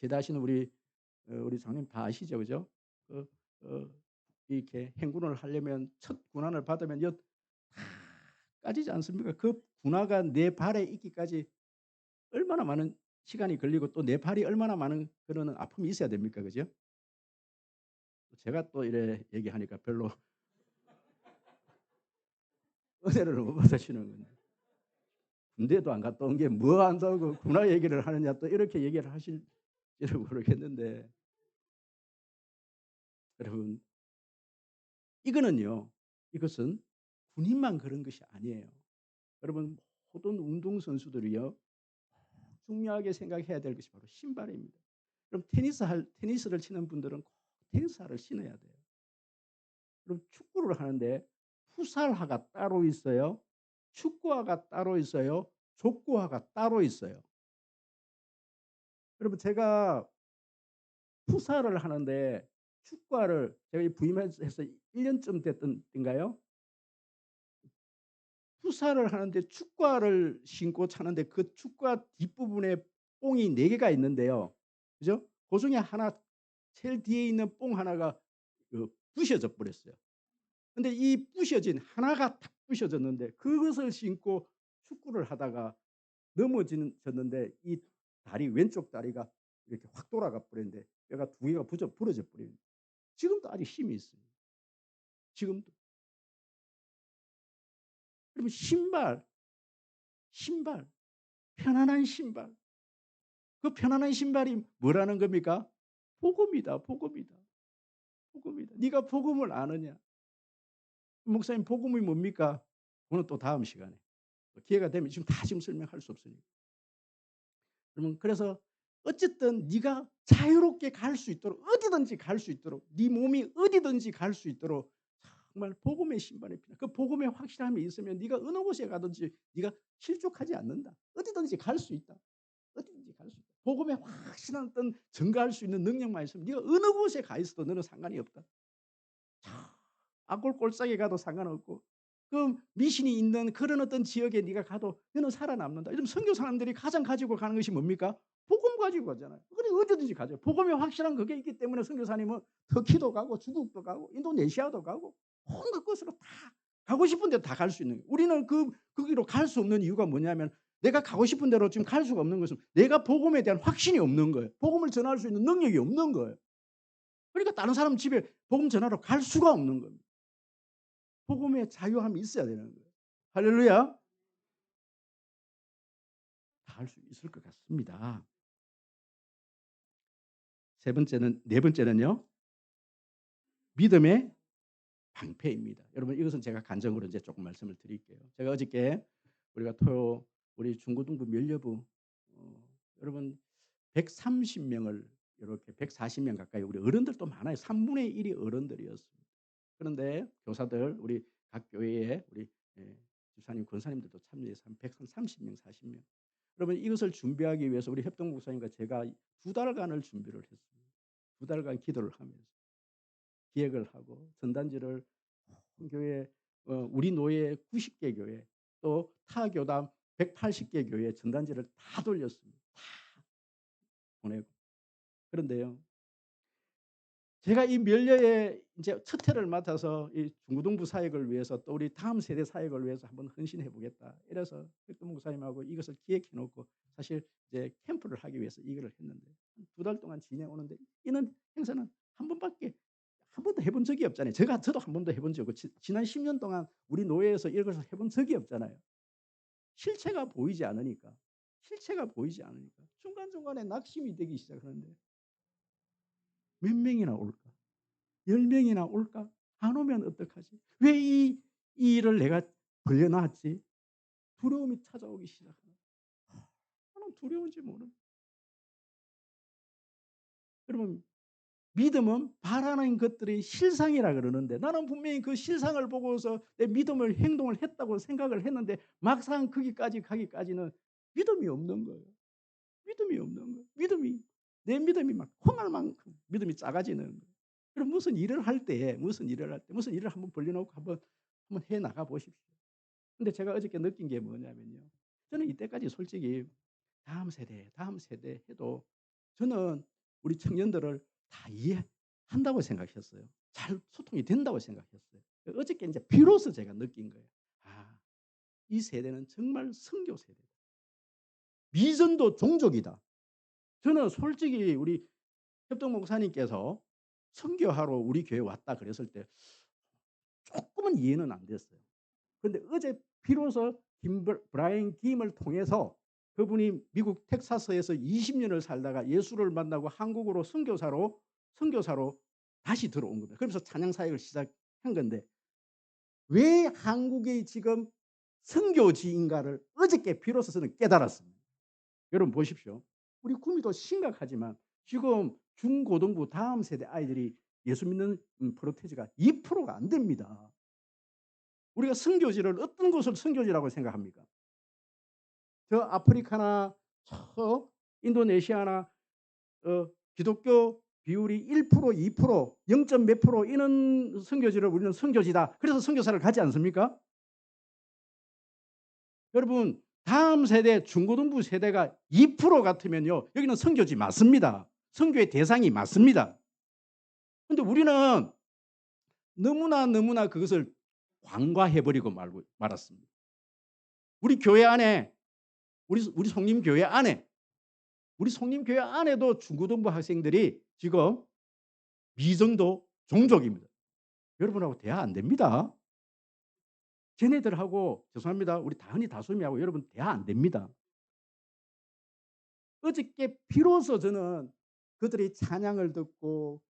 제대하시는 우리 장님 다 아시죠, 그죠? 그, 어, 이렇게 행군을 하려면 첫 군안을 받으면 다 까지지 않습니까? 그 군화가 내 발에 있기까지 얼마나 많은 시간이 걸리고 또 내 발이 얼마나 많은 그런 아픔이 있어야 됩니까, 그죠? 제가 또 이래 얘기하니까 별로 은혜를 못 받으시는 건데 군대도 안 갔다 온 게 뭐 한다고 군화 얘기를 하느냐 또 이렇게 얘기를 하실지를 모르겠는데 여러분 이것은 군인만 그런 것이 아니에요. 여러분 모든 운동선수들이요 중요하게 생각해야 될 것이 바로 신발입니다. 그럼 테니스를 치는 분들은 꼭 테니스화를 신어야 돼요. 그럼 축구를 하는데 풋살화가 따로 있어요. 축구화가 따로 있어요. 족구화가 따로 있어요. 여러분 제가 풋살을 하는데 축구화를 제가 부임해서 1년쯤 됐던 때인가요? 풋살을 하는데 축구화를 신고 차는데 그 축구화 뒷부분에 뽕이 4개가 있는데요. 그죠? 그 중에 하나 제일 뒤에 있는 뽕 하나가 부셔져 버렸어요. 근데 이 부셔진 하나가 탁 부셔졌는데 그것을 신고 축구를 하다가 넘어졌는데 이 다리 왼쪽 다리가 이렇게 확 돌아가 버렸는데 뼈가 2개가 부러져 버려요. 지금도 아직 힘이 있어요. 지금도. 그러면 신발, 편안한 신발. 그 편안한 신발이 뭐라는 겁니까? 복음이다, 복음이다, 복음이다. 네가 복음을 아느냐? 목사님 복음이 뭡니까? 그건 또 다음 시간에 기회가 되면 지금 설명할 수 없으니까. 그러면 그래서 어쨌든 네가 자유롭게 갈 수 있도록 어디든지 갈 수 있도록 네 몸이 어디든지 갈 수 있도록 정말 복음의 신발이 필요해. 그 복음의 확실함이 있으면 네가 어느 곳에 가든지 네가 실족하지 않는다. 어디든지 갈 수 있다. 어디든지 갈 수 있다. 복음의 확실한 어떤 증가할 수 있는 능력만 있으면 네가 어느 곳에 가 있어도 너는 상관이 없다. 악골 골짜기에 가도 상관없고 그 미신이 있는 그런 어떤 지역에 네가 가도 너는 살아남는다. 요즘 선교 사람들이 가장 가지고 가는 것이 뭡니까? 복음 가지고 가잖아요. 그래 어디든지 가죠. 복음이 확실한 그게 있기 때문에 선교사님은 터키도 가고 중국도 가고 인도네시아도 가고 온갖 곳으로 다 가고 싶은 데로 다 갈 수 있는 거예요. 우리는 거기로 갈 수 없는 이유가 뭐냐면 내가 가고 싶은 대로 지금 갈 수가 없는 것은 내가 복음에 대한 확신이 없는 거예요. 복음을 전할 수 있는 능력이 없는 거예요. 그러니까 다른 사람 집에 복음 전하러 갈 수가 없는 겁니다. 복음의 자유함이 있어야 되는 거예요. 할렐루야. 다 할 수 있을 것 같습니다. 네 번째는요. 믿음의 방패입니다. 여러분 이것은 제가 간증으로 이제 조금 말씀을 드릴게요. 제가 어저께 우리가 우리 중고등부 면려부 여러분 130명을 이렇게 140명 가까이 우리 어른들도 많아요. 3분의 1이 어른들이었습니다. 그런데 교사들 우리 각 교회에 우리 집사님 권사님들도 참여해서 한 130명 40명. 여러분 이것을 준비하기 위해서 우리 협동 목사님과 제가 2달간을 준비를 했습니다. 2달간 기도를 하면서 기획을 하고 전단지를 교회 우리 노예 90개 교회 또 타 교단 180개 교회 전단지를 다 돌렸습니다. 다 보내고 그런데요. 제가 이 면려에 이제 첫 해를 맡아서 이 중고등부 사역을 위해서 또 우리 다음 세대 사역을 위해서 한번 헌신해 보겠다. 이래서 백도 목사님하고 이것을 기획해 놓고 사실 이제 캠프를 하기 위해서 이걸 했는데 2달 동안 지내오는데 이런 행사는 한 번도 해본 적이 없잖아요. 저도 한 번도 해본 적이 없고 지난 10년 동안 우리 노예에서 이것을 해본 적이 없잖아요. 실체가 보이지 않으니까 중간중간에 낙심이 되기 시작하는데 몇 명이나 올까? 10명이나 올까? 안 오면 어떡하지? 왜 이 일을 내가 벌려놨지? 두려움이 찾아오기 시작하는 나는 두려운지 모르는 여러분 믿음은 바라는 것들이 실상이라 그러는데 나는 분명히 그 실상을 보고서 내 믿음을 행동을 했다고 생각을 했는데 막상 거기까지 가기까지는 믿음이 없는 거예요. 믿음이 없는 거예요. 내 믿음이 막 콩알 만큼 믿음이 작아지는 거예요. 그럼 무슨 일을 할 때 무슨 일을 한번 벌려놓고 한번 해 나가 보십시오. 근데 제가 어저께 느낀 게 뭐냐면요. 저는 이때까지 솔직히 다음 세대 해도 저는 우리 청년들을 다 이해한다고 생각했어요. 잘 소통이 된다고 생각했어요. 어저께 이제 비로소 제가 느낀 거예요. 아, 이 세대는 정말 선교 세대다. 미전도 종족이다. 저는 솔직히 우리 협동 목사님께서 선교하러 우리 교회 왔다 그랬을 때 조금은 이해는 안 됐어요. 그런데 어제 비로소 브라이언 김을 통해서 그분이 미국 텍사스에서 20년을 살다가 예수를 만나고 한국으로 선교사로 다시 들어온 겁니다. 그러면서 찬양 사역을 시작한 건데 왜 한국이 지금 선교지인가를 어저께 비로소 저는 깨달았습니다. 여러분 보십시오. 우리 구미도 심각하지만 지금 중고등부 다음 세대 아이들이 예수 믿는 프로테지가 2%가 안 됩니다. 우리가 선교지를 어떤 곳을 선교지라고 생각합니까? 저 아프리카나 저 인도네시아나 기독교 비율이 1%, 2%, 0. 몇 프로 이런 선교지를 우리는 선교지다. 그래서 선교사를 가지 않습니까? 여러분 다음 세대 중고등부 세대가 2% 같으면요. 여기는 선교지 맞습니다. 선교의 대상이 맞습니다. 그런데 우리는 너무나 그것을 관과해버리고 말았습니다. 우리 교회 안에 우리 성림교회 안에도 중고등부 학생들이 지금 미정도 종족입니다. 여러분하고 대화 안 됩니다. 쟤네들하고 죄송합니다. 우리 다은이 다솜이하고 여러분 대화 안 됩니다. 어저께 비로소 저는 그들의 찬양을 듣고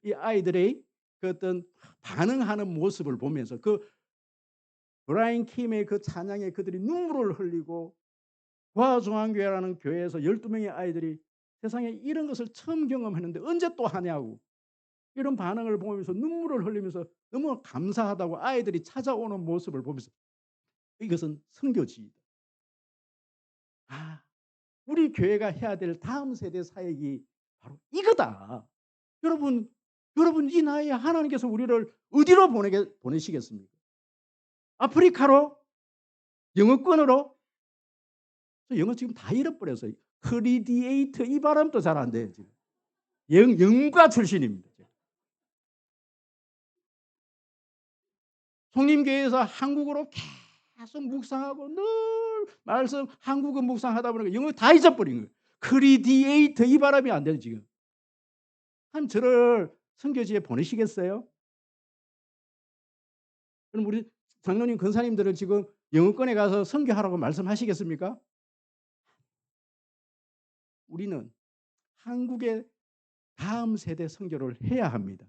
이 아이들의 그 어떤 반응하는 모습을 보면서 그 브라이언 킴의 그 찬양에 그들이 눈물을 흘리고 부하중앙교회라는 교회에서 12명의 아이들이 세상에 이런 것을 처음 경험했는데 언제 또 하냐고 이런 반응을 보면서 눈물을 흘리면서 너무 감사하다고 아이들이 찾아오는 모습을 보면서 이것은 선교지이다. 아, 우리 교회가 해야 될 다음 세대 사역이 바로 이거다. 여러분 이 나이에 하나님께서 우리를 어디로 보내시겠습니까? 아프리카로? 영어권으로? 저 영어 지금 다 잃어버렸어요. 크리디에이터 이 발음도 잘 안 돼요. 지금. 영과 출신입니다. 성림교회에서 한국어로 계속 묵상하고 늘 말씀 한국어 묵상하다 보니까 영어 다 잊어버린 거예요. 크리디에이터 이 발음이 안 돼요. 지금. 한 저를 선교지에 보내시겠어요? 그럼 우리 장로님 권사님들은 지금 영어권에 가서 선교하라고 말씀하시겠습니까? 우리는 한국의 다음 세대 선교를 해야 합니다.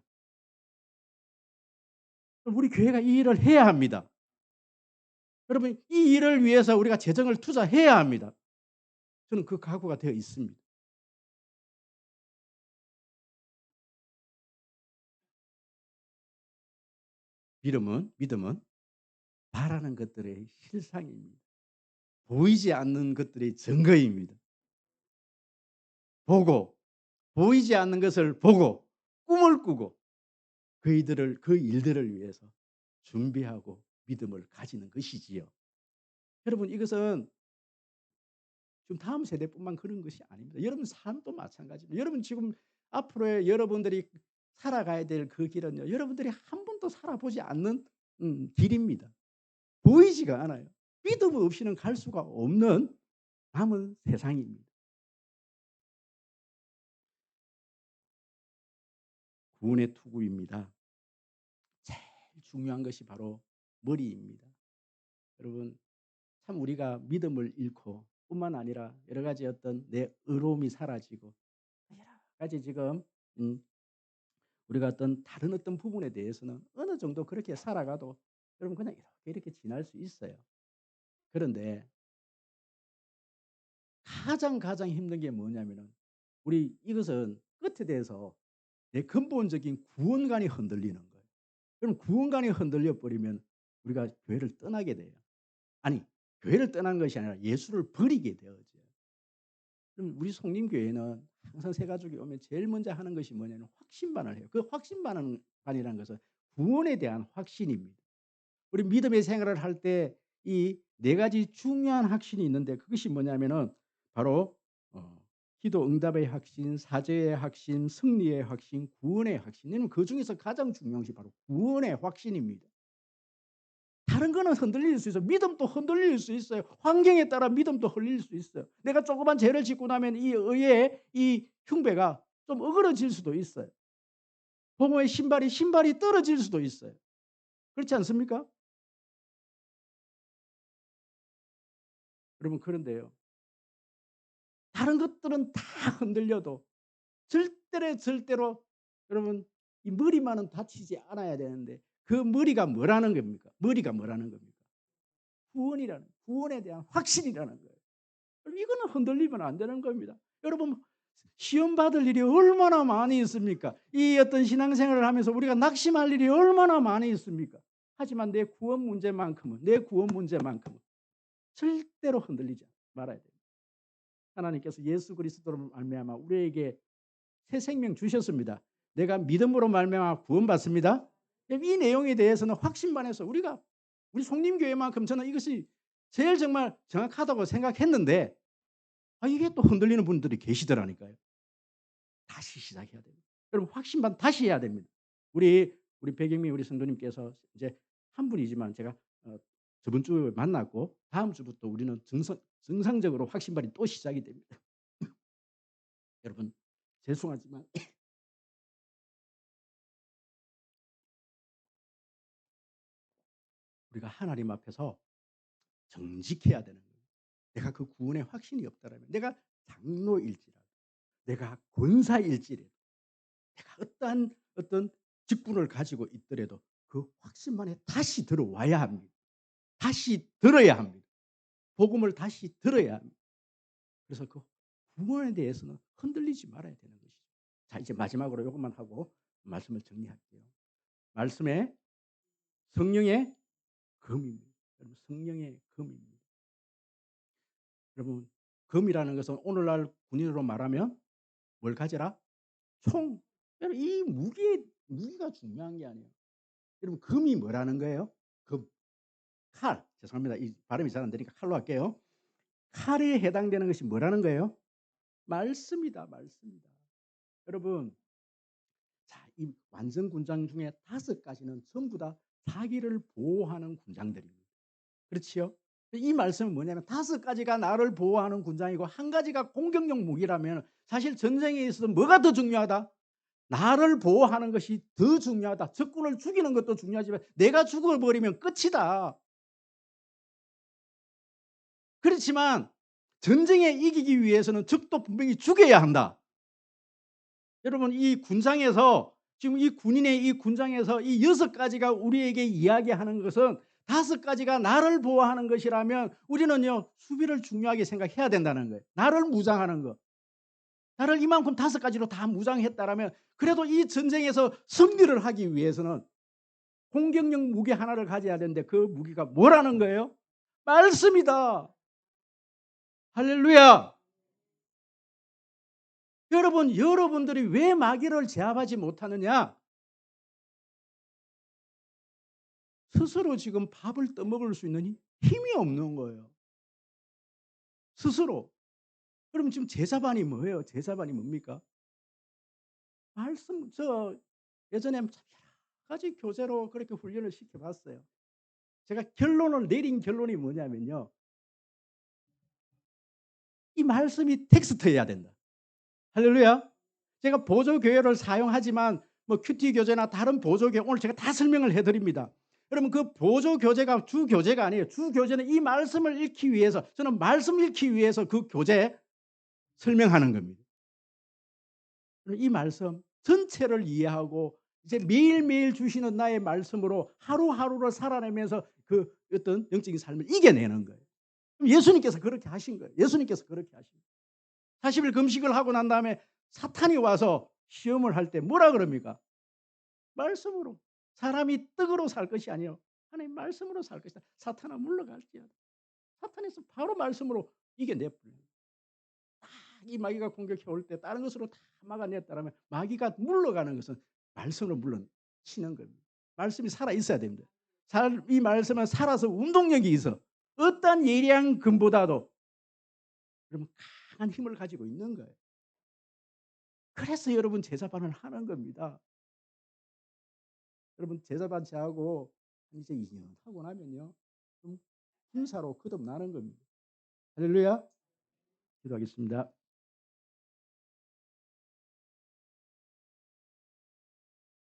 우리 교회가 이 일을 해야 합니다. 여러분 이 일을 위해서 우리가 재정을 투자해야 합니다. 저는 그 각오가 되어 있습니다. 믿음은 바라는 것들의 실상입니다. 보이지 않는 것들의 증거입니다. 보이지 않는 것을 보고 꿈을 꾸고 그 일들을 위해서 준비하고 믿음을 가지는 것이지요. 여러분 이것은 지금 다음 세대뿐만 그런 것이 아닙니다. 여러분 삶도 마찬가지입니다. 여러분 지금 앞으로의 여러분들이 살아가야 될 그 길은요. 여러분들이 한 번도 살아보지 않는 길입니다. 보이지가 않아요. 믿음 없이는 갈 수가 없는 남은 세상입니다. 구원의 투구입니다. 제일 중요한 것이 바로 머리입니다. 여러분 참 우리가 믿음을 잃고 뿐만 아니라 여러 가지 어떤 내 의로움이 사라지고 여러 가지 지금 우리가 어떤 다른 어떤 부분에 대해서는 어느 정도 그렇게 살아가도 여러분 그냥 이렇게 지날 수 있어요. 그런데 가장 힘든 게 뭐냐면은 우리 이것은 끝에 대해서 내 근본적인 구원관이 흔들리는 거예요. 그럼 구원관이 흔들려 버리면 우리가 교회를 떠나게 돼요. 아니 교회를 떠나는 것이 아니라 예수를 버리게 되어져요. 그럼 우리 성림교회는 항상 새 가족이 오면 제일 먼저 하는 것이 뭐냐면 확신반을 해요. 그 확신반이라는 것은 구원에 대한 확신입니다. 우리 믿음의 생활을 할 때 이 네 가지 중요한 확신이 있는데 그것이 뭐냐면은 바로 기도 응답의 확신, 사죄의 확신, 승리의 확신, 구원의 확신. 왜냐하면 그중에서 가장 중요한 것이 바로 구원의 확신입니다. 다른 거는 흔들릴 수 있어요. 믿음도 흔들릴 수 있어요. 환경에 따라 믿음도 흔들릴 수 있어요. 내가 조그만 죄를 짓고 나면 이 의의 이 흉배가 좀 어그러질 수도 있어요. 부모의 신발이 떨어질 수도 있어요. 그렇지 않습니까? 여러분, 그런데요, 다른 것들은 다 흔들려도 절대로 여러분, 이 머리만은 다치지 않아야 되는데 그 머리가 뭐라는 겁니까? 머리가 뭐라는 겁니까? 구원에 대한 확신이라는 거예요. 이거는 흔들리면 안 되는 겁니다. 여러분, 시험 받을 일이 얼마나 많이 있습니까? 이 어떤 신앙생활을 하면서 우리가 낙심할 일이 얼마나 많이 있습니까? 하지만 내 구원 문제만큼은 절대로 흔들리지 말아야 돼요. 하나님께서 예수 그리스도로 말미암아 우리에게 새 생명 주셨습니다. 내가 믿음으로 말미암아 구원받습니다. 이 내용에 대해서는 확신만해서 우리 송림교회만큼 저는 이것이 제일 정말 정확하다고 생각했는데 이게 또 흔들리는 분들이 계시더라니까요. 다시 시작해야 됩니다. 여러분, 확신만 다시 해야 됩니다. 우리 백영민 우리 성도님께서 이제 한 분이지만 제가 저번 주에 만났고 다음 주부터 우리는 정상적으로 확신반이 또 시작이 됩니다. 여러분, 죄송하지만 우리가 하나님 앞에서 정직해야 되는 거예요. 내가 그 구원의 확신이 없다라면, 내가 장로일지라도, 내가 권사일지라도, 내가 어떤 직분을 가지고 있더라도 그 확신만에 다시 들어와야 합니다. 다시 들어야 합니다. 복음을 다시 들어야 합니다. 그래서 그 구원에 대해서는 흔들리지 말아야 되는 것이죠. 자, 이제 마지막으로 이것만 하고 말씀을 정리할게요. 말씀에 성령의 검입니다. 여러분, 성령의 검입니다. 여러분, 검이라는 것은 오늘날 군인으로 말하면 뭘 가져라? 총. 여러분, 이 무기가 중요한 게 아니에요. 여러분, 검이 뭐라는 거예요? 검. 칼. 죄송합니다. 이 발음이 잘 안 되니까 칼로 할게요. 칼에 해당되는 것이 뭐라는 거예요? 말씀이다. 여러분, 자, 이 완전 군장 중에 5가지는 전부 다 자기를 보호하는 군장들입니다. 그렇지요? 이 말씀은 뭐냐면 5가지가 나를 보호하는 군장이고 1가지가 공격용 무기라면 사실 전쟁에 있어서 뭐가 더 중요하다? 나를 보호하는 것이 더 중요하다. 적군을 죽이는 것도 중요하지만 내가 죽어버리면 끝이다. 그렇지만 전쟁에 이기기 위해서는 적도 분명히 죽여야 한다. 여러분, 이 군장에서 지금 이 군인의 이 군장에서 이 6가지가 우리에게 이야기하는 것은 5가지가 나를 보호하는 것이라면 우리는요, 수비를 중요하게 생각해야 된다는 거예요. 나를 무장하는 것. 나를 이만큼 5가지로 다 무장했다라면 그래도 이 전쟁에서 승리를 하기 위해서는 공격력 무기 하나를 가져야 되는데 그 무기가 뭐라는 거예요? 말씀이다. 할렐루야. 여러분들이 왜 마귀를 제압하지 못하느냐? 스스로 지금 밥을 떠먹을 수 있는 힘이 없는 거예요. 스스로. 그럼 지금 제자반이 뭐예요? 제자반이 뭡니까? 말씀. 저 예전에 여러 가지 교재로 그렇게 훈련을 시켜봤어요. 제가 내린 결론이 뭐냐면요, 이 말씀이 텍스트여야 된다. 할렐루야. 제가 보조교회를 사용하지만 뭐 큐티 교재나 다른 보조교회 오늘 제가 다 설명을 해드립니다. 여러분, 그 보조교재가 주교재가 아니에요. 주교재는 이 말씀을 읽기 위해서, 저는 말씀 읽기 위해서 그 교재 설명하는 겁니다. 이 말씀 전체를 이해하고 이제 매일매일 주시는 나의 말씀으로 하루하루를 살아내면서 그 어떤 영적인 삶을 이겨내는 거예요. 예수님께서 그렇게 하신 거예요. 40일 금식을 하고 난 다음에 사탄이 와서 시험을 할 때 뭐라 그럽니까? 말씀으로. 사람이 떡으로 살 것이 아니요 하나님 말씀으로 살 것이다. 사탄아 물러갈지어다. 사탄에서 바로 말씀으로 이겨내버려요. 이 마귀가 공격해 올 때 다른 것으로 다 막아냈다면 마귀가 물러가는 것은 말씀으로 물러치는 겁니다. 말씀이 살아 있어야 됩니다. 이 말씀은 살아서 운동력이 있어. 어떠한 예리한 금보다도 여러분 강한 힘을 가지고 있는 거예요. 그래서 여러분 제사반을 하는 겁니다. 여러분 제사반체하고 이제 2년 하고 나면요. 좀 군사로 거듭나는 겁니다. 할렐루야. 기도하겠습니다.